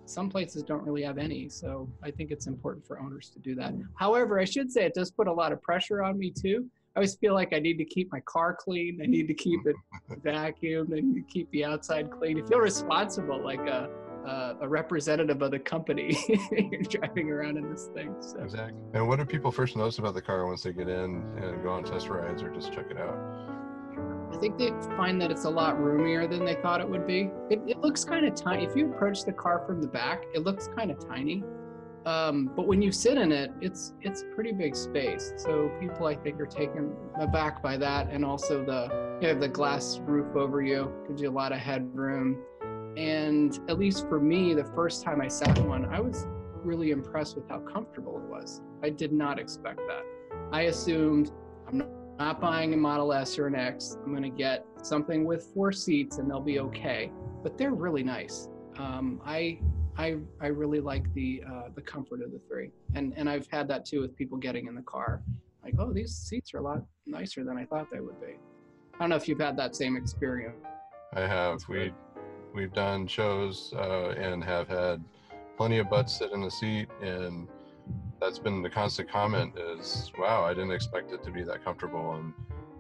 Some places don't really have any. So I think it's important for owners to do that. However, I should say it does put a lot of pressure on me too. I always feel like I need to keep my car clean. I need to keep it vacuumed. I need to keep the outside clean. You feel responsible, like a representative of the company. You're driving around in this thing. So. Exactly. And what do people first notice about the car once they get in and go on test rides or just check it out? I think they find that it's a lot roomier than they thought it would be. It looks kind of tiny. If you approach the car from the back, it looks kind of tiny. But when you sit in it, it's pretty big space. So people, I think, are taken aback by that. And also you have the glass roof over you, gives you a lot of headroom. And at least for me, the first time I sat in one, I was really impressed with how comfortable it was. I did not expect that. I assumed I'm not buying a Model S or an X. I'm going to get something with 4 seats and they'll be okay. But they're really nice. I really like the comfort of the 3. And I've had that too with people getting in the car. Like, oh, these seats are a lot nicer than I thought they would be. I don't know if you've had that same experience. I have. We've done shows and have had plenty of butts sit in the seat, and that's been the constant comment is, wow, I didn't expect it to be that comfortable. And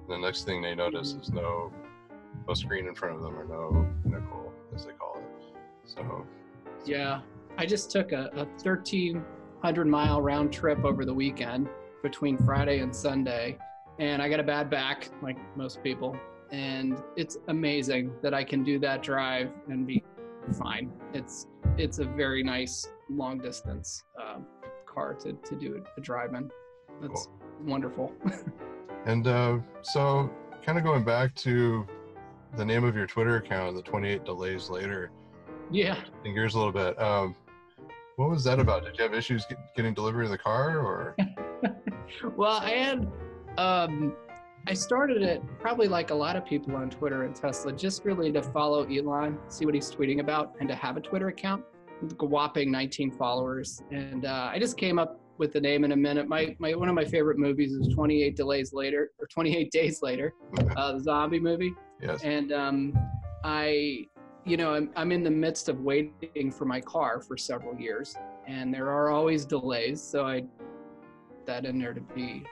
the next thing they notice is no screen in front of them or no pinnacle, as they call it. So yeah, I just took a 1,300-mile round trip over the weekend between Friday and Sunday, and I got a bad back, like most people. And it's amazing that I can do that drive and be fine. It's a very nice long distance car to do a drive in. That's cool. Wonderful. And so kind of going back to the name of your Twitter account, the 28 Delays Later. Yeah. Shifting gears a little bit. What was that about? Did you have issues getting delivery of the car, or? Well, I had. I started it probably like a lot of people on Twitter and Tesla, just really to follow Elon, see what he's tweeting about, and to have a Twitter account. A whopping 19 followers, and I just came up with the name in a minute. One of my favorite movies is 28 Days Later, the zombie movie. Yes. And I'm in the midst of waiting for my car for several years, and there are always delays. So I that in there to be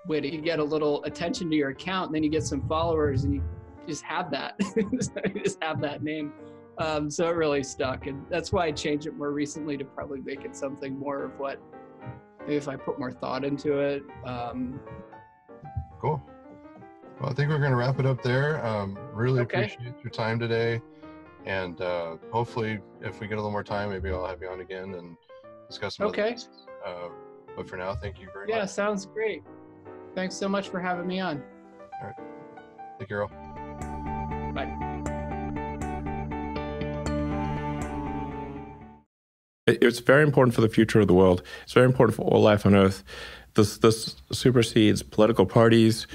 witty. You get a little attention to your account, and then you get some followers, and you just have that. You just have that name. So it really stuck, and that's why I changed it more recently to probably make it something more of what, maybe if I put more thought into it. Cool. Well, I think we're going to wrap it up there. Really appreciate your time today, and hopefully if we get a little more time, maybe I'll have you on again and discuss some other things. But for now, thank you very much. Yeah, sounds great. Thanks so much for having me on. All right. Take care, Earl. Bye. It's very important for the future of the world. It's very important for all life on Earth. This supersedes political parties,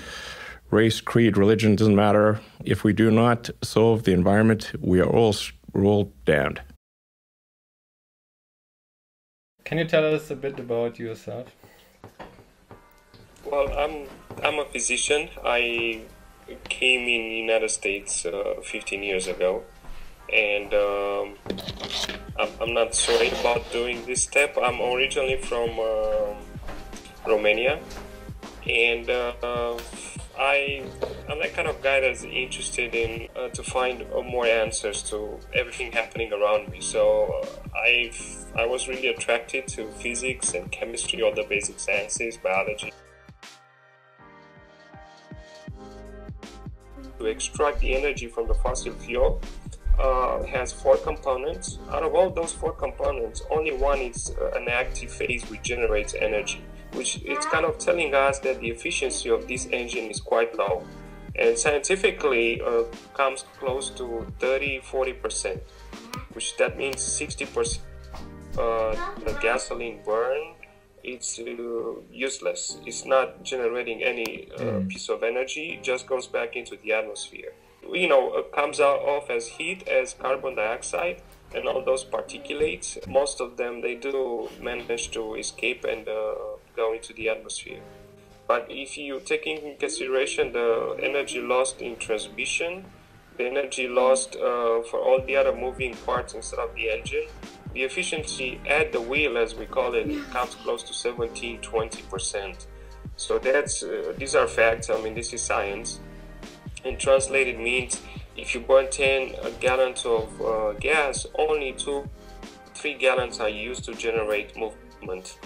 race, creed, religion, doesn't matter. If we do not solve the environment, we're all damned. Can you tell us a bit about yourself? Well, I'm a physician. I came in the United States 15 years ago, and I'm not sorry about doing this step. I'm originally from Romania, and I'm that kind of guy that's interested in to find more answers to everything happening around me. So I was really attracted to physics and chemistry, all the basic sciences, biology. To extract the energy from the fossil fuel has 4 components. Out of all those 4 components, only one is an active phase which generates energy, which it's kind of telling us that the efficiency of this engine is quite low, and scientifically comes close to 30-40%, which that means 60% the gasoline burn, it's useless. It's not generating any piece of energy. It just goes back into the atmosphere. You know, it comes out off as heat, as carbon dioxide, and all those particulates. Most of them, they do manage to escape and go into the atmosphere. But if you take into consideration the energy lost in transmission, the energy lost for all the other moving parts instead of the engine, the efficiency at the wheel, as we call it, comes close to 17-20%. So that's these are facts. I mean, this is science. And translated means if you burn 10 gallons of gas, only 2-3 gallons are used to generate movement.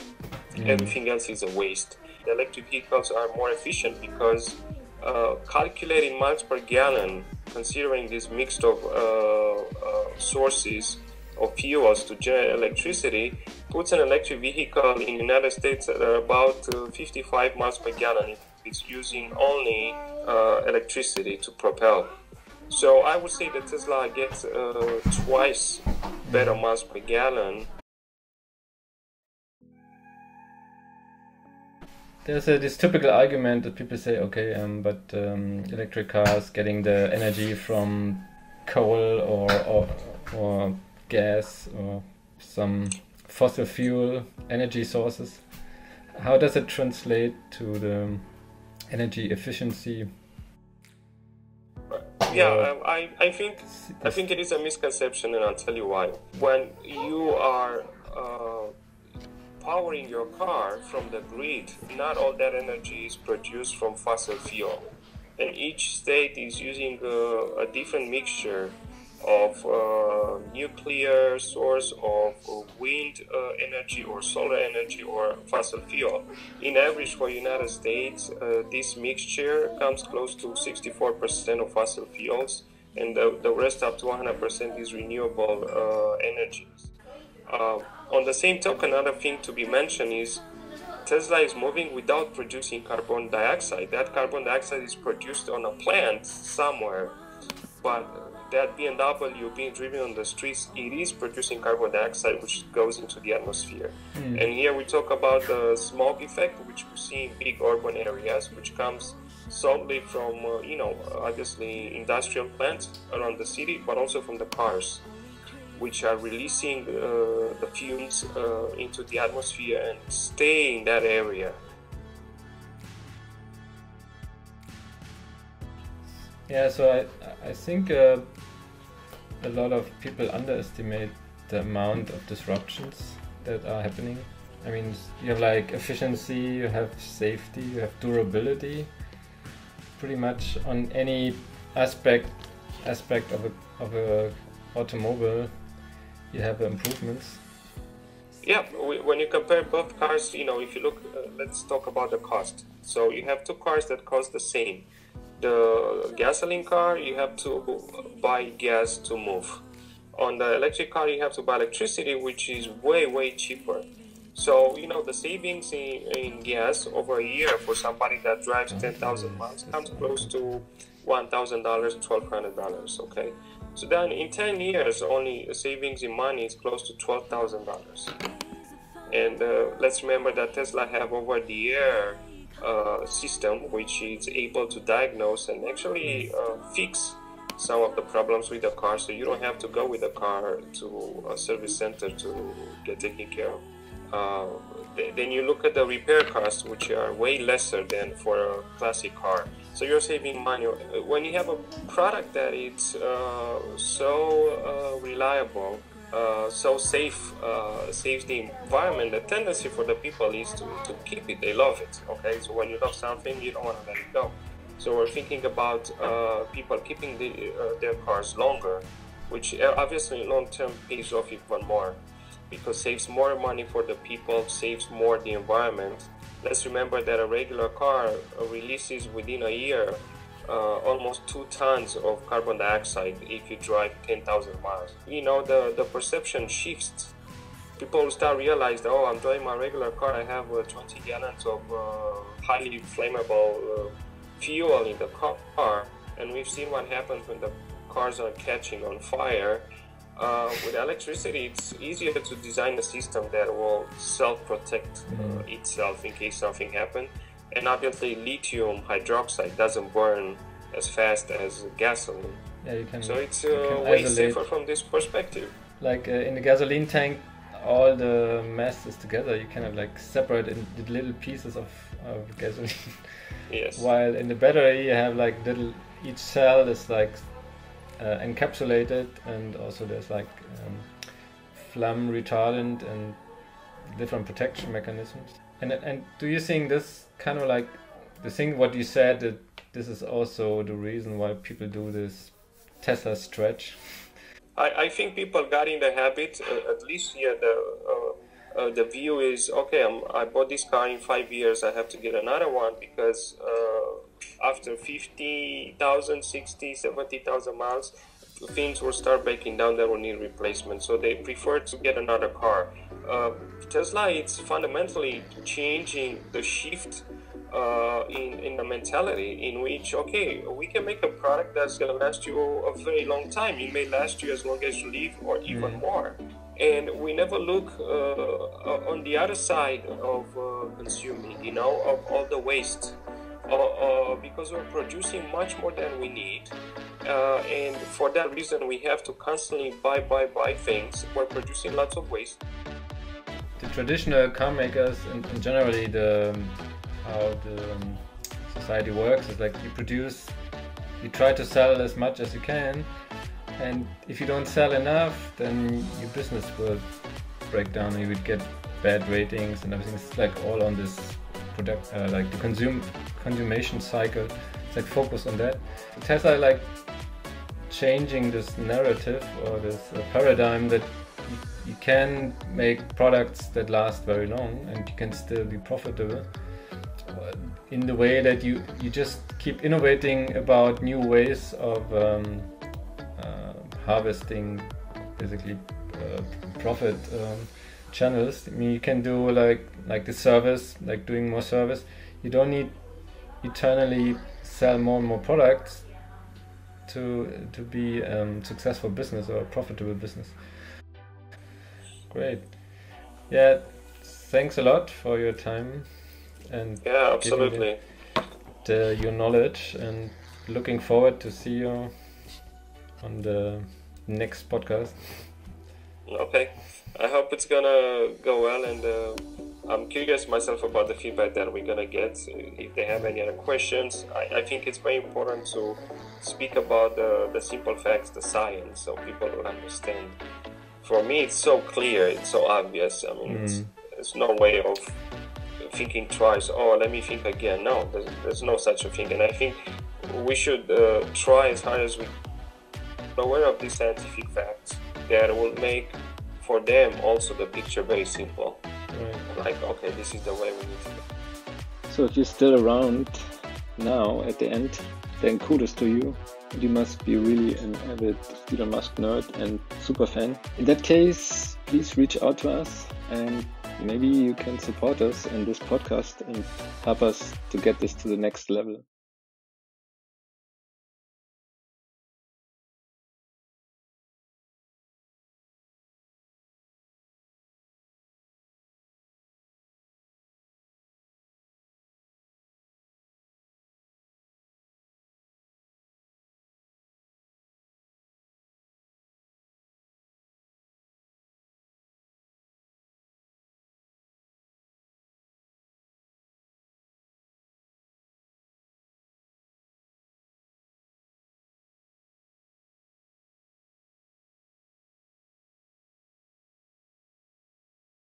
Everything else is a waste. The electric vehicles are more efficient because calculating miles per gallon, considering this mix of sources of fuels to generate electricity, puts an electric vehicle in the United States at about 55 miles per gallon if it's using only electricity to propel. So I would say that Tesla gets twice better miles per gallon. There's this typical argument that people say, okay, but electric cars getting the energy from coal or gas or some fossil fuel energy sources. How does it translate to the energy efficiency? Yeah, I think it is a misconception, and I'll tell you why. When you are powering your car from the grid, not all that energy is produced from fossil fuel, and each state is using a different mixture of nuclear source, of wind energy or solar energy or fossil fuel. In average for United States, this mixture comes close to 64% of fossil fuels, and the rest up to 100% is renewable energies. On the same token, another thing to be mentioned is Tesla is moving without producing carbon dioxide. That carbon dioxide is produced on a plant somewhere, but that BMW being driven on the streets, it is producing carbon dioxide, which goes into the atmosphere. And here we talk about the smog effect, which we see in big urban areas, which comes solely from, obviously industrial plants around the city, but also from the cars, which are releasing the fumes into the atmosphere and stay in that area. Yeah, so I think a lot of people underestimate the amount of disruptions that are happening. I mean, you have like efficiency, you have safety, you have durability. Pretty much on any aspect of a automobile, you have improvements. Yeah, when you compare both cars, if you look, let's talk about the cost. So you have two cars that cost the same. The gasoline car, you have to buy gas to move. On the electric car, you have to buy electricity, which is way, way cheaper. So, the savings in gas over a year for somebody that drives 10,000 miles comes close to $1,000, $1,200, okay? So then in 10 years, only savings in money is close to $12,000. And let's remember that Tesla have over-the-air system, which is able to diagnose and actually fix some of the problems with the car, so you don't have to go with the car to a service center to get taken care of. Then you look at the repair costs, which are way lesser than for a classic car. So you're saving money. When you have a product that is so reliable, so safe, saves the environment, the tendency for the people is to keep it. They love it. Okay, so when you love something, you don't want to let it go. So we're thinking about people keeping their cars longer, which obviously long-term pays off even more, because saves more money for the people, saves more the environment. Let's remember that a regular car releases within a year almost 2 tons of carbon dioxide if you drive 10,000 miles. You know, the perception shifts. People start realizing, oh, I'm driving my regular car, I have 20 gallons of highly flammable fuel in the car, and we've seen what happens when the cars are catching on fire. With electricity, it's easier to design a system that will self-protect itself in case something happens. And obviously, lithium hydroxide doesn't burn as fast as gasoline. Yeah, you can. So it's way safer from this perspective. Like in the gasoline tank, all the mass is together. You kind of like separate in little pieces of gasoline. Yes. While in the battery, you have like little. Each cell is like encapsulated, and also there's like flame retardant and different protection mechanisms. And do you think this kind of like the thing what you said, that this is also the reason why people do this Tesla stretch? I think people got in the habit, at least here the view is, okay, I bought this car in 5 years, I have to get another one because after 50,000, 60, 70,000 miles, things will start breaking down, that will need replacement. So they prefer to get another car. Tesla, it's fundamentally changing the shift in the mentality in which, okay, we can make a product that's going to last you a very long time. It may last you as long as you live or even more. And we never look on the other side of consuming, you know, of all the waste. Because we're producing much more than we need, and for that reason we have to constantly buy things. We're producing lots of waste. The traditional car makers and generally how the society works is like you try to sell as much as you can, and if you don't sell enough, then your business will break down and you would get bad ratings and everything. It's like all on this product, like the consummation cycle. It's like focus on that. Tesla like changing this narrative or this paradigm that you can make products that last very long and you can still be profitable in the way that you just keep innovating about new ways of harvesting basically profit channels. I mean, you can do like the service, like doing more service. You don't need eternally sell more and more products to be successful business or a profitable business. Great. Yeah, thanks a lot for your time and absolutely your knowledge, and looking forward to see you on the next podcast. Okay, I hope it's gonna go well, and I'm curious myself about the feedback that we're gonna get. If they have any other questions, I think it's very important to speak about the simple facts, the science, so people will understand. For me, it's so clear, it's so obvious. I mean, there's no way of thinking twice. Oh, let me think again. No, there's no such a thing. And I think we should try as hard as we are aware of these scientific facts that will make for them also the picture very simple. Like, okay, this is the way we need to go. So if you're still around now at the end, then kudos to you. You must be really an avid Elon Musk nerd and super fan. In that case, please reach out to us and maybe you can support us in this podcast and help us to get this to the next level.